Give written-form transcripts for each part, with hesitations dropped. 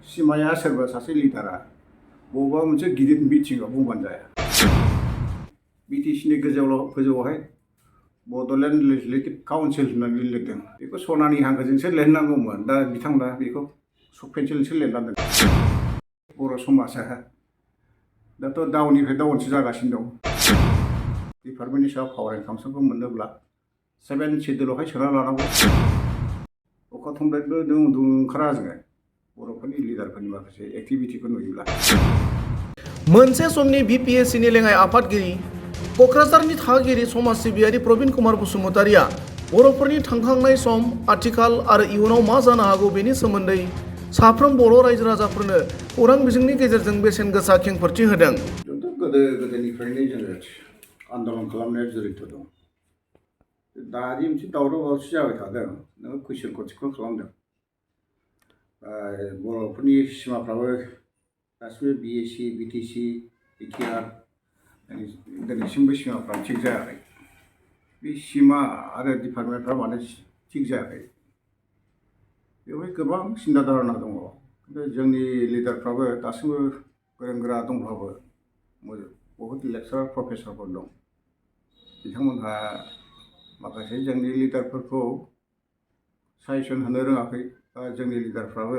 सिमाया सोरबा सासे लिडारा बबेबा मोनसे गिदिर मिटिंआव बुंबानो जाया। बिटिसिनि गोजौआवहाय बड'लेण्ड लेजिस्लेटिभ काउन्सिल होननानै लिरदों। बेखौ सनानि हांखोजोंसो लिरनांगौमोन। दा बिथांमोना बेखौ सक पेन्सिलजोंसो लिरनानै दोनदों। बर' समाजा दाथ' डाउननिफ्राय डाउनसो जागासिनो दं। डिपार्टमेन्टनि सायाव पावार एन्ड काउन्सिलखौ मोननोब्ला 7 शेड्युलावहाय सोना लानांगौ। अखा थंब्लेटबो ओंखारा जोङो बर'फोरनि लिडारफोरनि माखासे एक्टिभिटिखौ नुयोब्ला। मोनसे समनि BPACनि लेङाइ आफादगिरि क'क्राझारनि थागिरि समाज सिबियारि प्रबिन कुमार बसुमतारिया बर'फोरनि थांखांनाय सम, आथिखाल आरो इयुनाव मा जानो हागौ बेनि सोमोन्दै साफ्रोम बर' रायजो राजाफोरनो खौरां बिजोंनि गेजेरजों बेसेन गोसा खेंफोरथि होदों। गोदोनिफ्रायनो जोङो आन्दलन खालामनायाव जड़ित दं। दानि मोनसे दावराव दावसि जाबाय थादों। नोङो कुइसनखौ थिखोन खालामदों। बर'फोरनि सिमाफ्राबो गासिबो BAC, BTC, BTR दिनैसिमबो सिमाफ्रा थिग जायाखै। बे सिमा आरो डिपार्टमेन्टफ्रा मानो थिग जायाखै बेवहाय गोबां सिन्था धारना दङ। खिन्थु जोंनि लिडारफ्राबो दासिमबो गोरों गोरा दंब्लाबो बहुद लेक्सारार प्रफेसरफोर दं। बिथांमोनहा माखासे जोंनि लिडारफोरखौ साजेसन होनो रोङाखै। जोंनि लिडारफ्राबो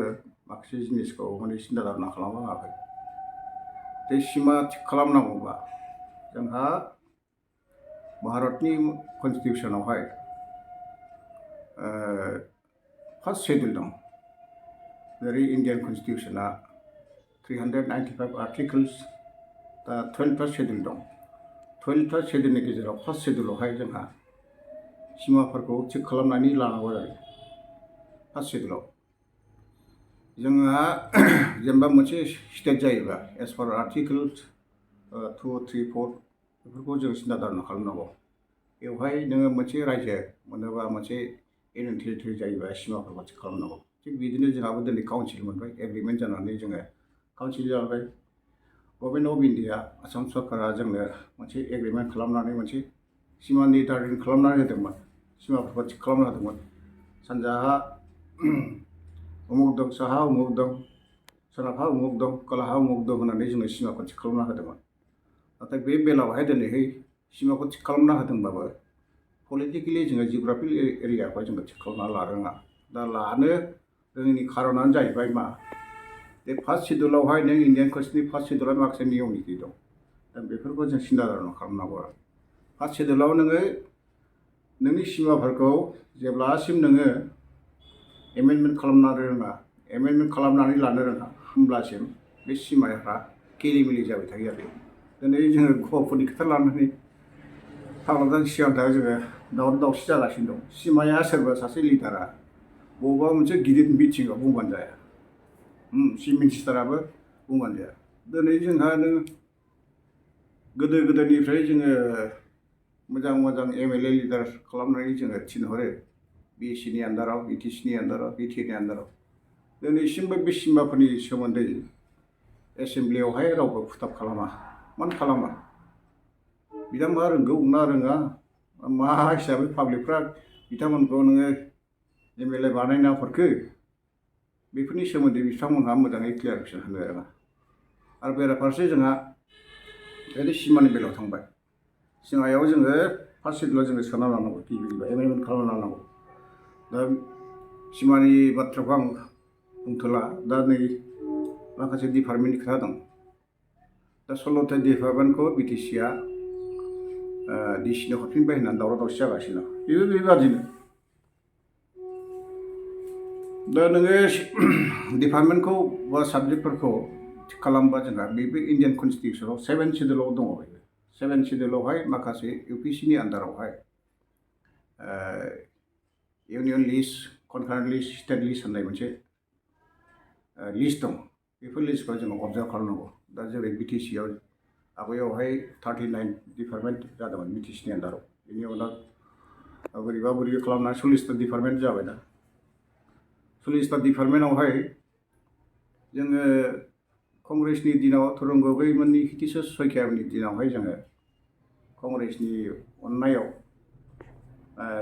माखासे जिनिसखौ माने सिन्था धारना खालामनो रोङाखै। बे सिमा थिग खालामनांगौब्ला जोंहा भारतनि कनस्टिटिउसनावहाय फार्स्ट शेड्युल दं। जेरै इन्डियान कनस्टिटिउसना 395 आर्टिकल्स, दा 12 शेड्युल दं। 12 शेड्युलनि गेजेराव फार्स्ट शेड्युलावहाय जोंहा सिमाफोरखौ थिग खालामनानै लानांगौ जायो। फार्स्ट शेड्युलाव जोंहा जेनेबा मोनसे स्टेट जायोबा एस पार आर्टिकल्स 2, 3, 4 बेफोरखौ जों सिन्था धारना खालामनांगौ। बेवहाय नोङो मोनसे रायजो मोनोबा मोनसे इउनियन टेरिटरि जायोबा सिमाफोरखौ थिग खालामनांगौ। थिग बिदिनो जोंहाबो दिनै काउन्सिल मोनबाय, एग्रिमेन्ट जानानै जोङो काउन्सिल जाबाय। गभर्नमेन्ट अफ इन्डिया आसाम सरकारा जोंनो मोनसे एग्रिमेन्ट खालामनानै मोनसे सिमा निर्धारन खालामनानै होदोंमोन। सिमाफोरखौ थिग खालामना होदोंमोन। सानजाहा उमुक दं, साहा उमुक दं, सोनाबहा उमुक दं, खोलाहा उमुक दं होननानै जोंनो सिमाखौ थिग खालामना होदोंमोन। नाथाय बे बेलायावहाय दिनैहाय सिमाखौ थिग खालामना होदोंबाबो पलिटिकेलि जोङो जिअग्राफिक एरियाखौ जोङो थिग खालामना लानो रोङा। दा लानो रोङैनि खारनानो जाहैबाय मा, बे फार्स्ट शेड्युलावहाय नों इन्डियान कनस्टिटिउसननि फार्स्ट शेड्युलाव माखासे नियम निति दं। दा बेफोरखौ जों सिन्था धारना खालामनांगौ आरो। फार्स्ट शेड्युलाव नोङो नोंनि सिमाफोरखौ जेब्लासिम नोङो एमेन्डमेन्ट खालामनो रोङा, एमेन्डमेन्ट खालामनानै लानो रोङा, होमब्लासिम बे सिमाफ्रा केलिमिलि जाबाय थायो आरो। दिनै जोङो गवाफोरनि खोथा लानानै भारतजों सिगांथार जोङो दावराव दावसि जागासिनो दं। सिमाया सोरबा सासे लिडारा बबेबा मोनसे गिदिर मिटिंआव बुंबानो जाया। चिफ मिनिस्टाराबो बुंबानो जाया। दिनै जोंहा नों गोदोनिफ्राय जोङो मोजां MLA लिडार खालामनानै जोङो थिनहरो BACनि आन्दाराव, BTCनि आन्दाराव, BTAनि आन्दाराव। दिनैसिमबो बे सिमाफोरनि सोमोन्दै एसेमब्लियावहाय रावबो फुटाब खालामा। मानो खालामा? बिथांमोनहा रोंगौ ना रोङा? मा हिसाबै पाब्लिकफ्रा बिथांमोनखौ नोङो MLA बानायना हरखो? बेफोरनि सोमोन्दै बिथांमोनहा मोजाङै क्लियारिफिकेसन होनो रोङा। आरो बेराफारसे जोंहा ओरै सिमानि बेलायाव थांबाय। सिमायाव जोङो फार्स्ट शेड्युलाव जोङो सोना लानांगौ, एमेन्डमेन्ट खालामना लानांगौ। दा सिमानि बाथ्राखौ आं बुंथ'ला। दा नै माखासे डिपार्टमेन्टनि खोथा दं। दा 16था डिपार्टमेन्टखौ BTCआ DCनो हरफिनबाय होननानै दावराव दावसि जागासिनो दं। बेबो बेबादिनो। दा नोङो डिपार्टमेन्टखौ बा साबजेक्टफोरखौ थिग खालामबा जोंहा बेबो इन्डियान कनस्टिटिउसनाव 7 शेड्युलाव दङ। 7 शेड्युलावहाय माखासे UPCनि आन्दारावहाय union list, concurrent list, state list होननाय मोनसे लिस्ट दं। बेफोर लिस्टखौ जोङो अबजार्भ खालामनांगौ। दा जेरै BTCआव आवगायावहाय 39 डिपार्टमेन्ट जादोंमोन BTCनि आन्दाराव। बेनि उनाव बोरैबा खालामनानै 40था डिपार्टमेन्ट जाबाय दा। 40था डिपार्टमेन्टआवहाय जोङो कंग्रेसनि दिनाव तरुण गगैमोननि हितेश शइकियामोननि दिनावहाय जोङो कंग्रेसनि अननायाव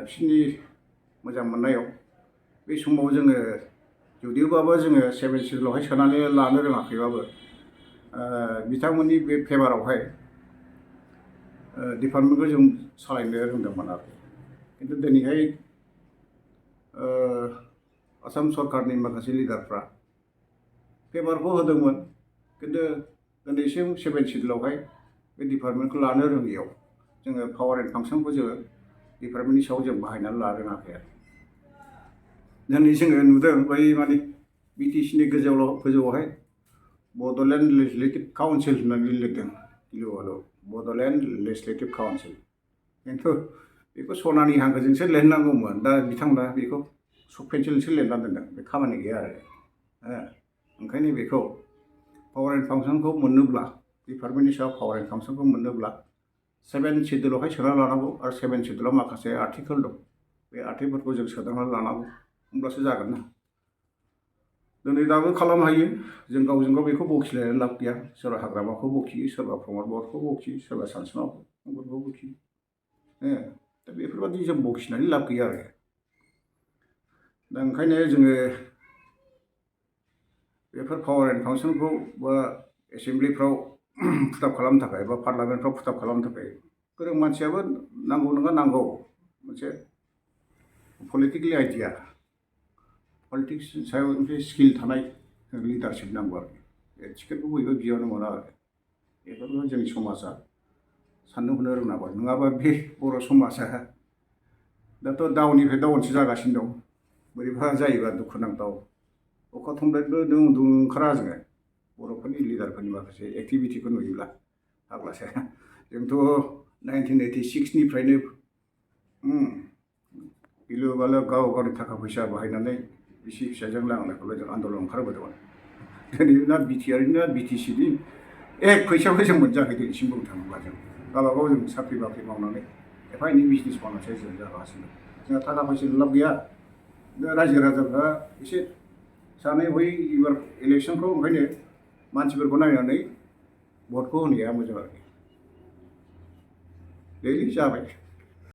बिसोरनि मोजां मोननायाव बे समाव जोङो जुदिबाबो जोङो 7 सिडुलावहाय सोनानै लानो रोङाखैबाबो बिथांमोननि बे फेभारावहाय डिपार्टमेन्टखौ जों सालायनो रोंदोंमोन आरो खिन्थु दिनैहाय आसाम सरकारनि माखासे लिडारफ्रा फेभारखौ होदोंमोन खिन्थु दिनैसिम 7 सिडुलावहाय बे डिपार्टमेन्टखौ लानो रोङैयाव जोङो पावार एन्ड फांसनखौ जोङो डिपार्टमेन्टनि सायाव जों बाहायनानै लानो रोङाखै आरो दिनै जोङो नुदों बै माने बिटिसिनि गोजौआवहाय बड'लेण्ड लेजिस्लेटिभ काउन्सिल होननानै लिरदों गिलुबालु बड'लेण्ड लेजिस्लेटिभ काउन्सिल खिन्थु बेखौ सनानि हांखोजोंसो लिरनांगौमोन दा बिथांमोना बेखौ सक पेन्सिलजोंसो लिरना दोनदों बे खामानि गैया आरो ओंखायनो बेखौ पावार एन्ड फांसनखौ मोननोब्ला डिपार्टमेन्टनि सायाव पावार एन्ड फांसनखौ मोननोब्ला 7 सिडुलावहाय सोना लानांगौ आरो 7 सिडुलाव माखासे आर्टिकेल दं बे आर्टिकेलफोरखौ जों सोदांनानै लानांगौ होमब्लासो जागोन ना दिनै दाबो खालामनो हायो जों गावजों गाव बेखौ बखिलायनानै लाब गैया सोरबा हाग्रामाखौ बखियो सोरबा प्रमद बर्डखौ बखियो सोरबा सानसुमाखौ बखियो दा बेफोरबायदि जों बखिनानै लाब गैया आरो दा ओंखायनो जोङो बेफोर पावार एन्ड फांसनखौ बा एसेम्ब्लिफ्राव फुटाब खालामनो थाखाय बा पार्लामेन्टफ्राव फुटाब खालामनो थाखाय गोरों मानसियाबो नांगौ नङा नांगौ मोनसे पलिटिकेल आइडिया पलिटिक्स सायाव मोनसे स्किल थानाय लिडारशिप नांगौ आरो बे टिकेटखौ बयबो बियावनो मोना आरो बेफोरखौ जोंनि समाजा साननो हनो रोंनांगौ नङाबा बे बर' समाजा दाथ' डाउननिफ्राय डाउनसो जागासिनो दं बोरैबा जायोबा दुखुनांथाव अखा थंब्लेटबो उन्दुनो ओंखारा जोङो बर'फोरनि लिडारफोरनि माखासे एक्टिभिटिखौ नुयोब्ला फाग्लासो जोंथ' 1986निफ्रायनो गिलु बालु गाव गावनि थाखा फैसा बाहायनानै बिसि फिसाजों लांनायखौल' जों आन्दलन ओंखारबोदोंमोन दिनै ना बिटिआरनि ना बिटिसिनि एक फैसाबो जों मोनजायाखै दिनैसिम बुंनो थाङोब्ला जों गावबागाव जों साख्रि बाख्रि मावनानै एफा एनै बिजनेस मावनानैसो जों जागासिनो जोंहा थाखा फैसानि लाब गैया रायजो राजाफ्रा एसे सानै हयै एबार इलेक्सनखौ ओंखायनो मानसिफोरखौ नायनानै भटखौ होनाया मोजां आरोखि दैलि जाबाय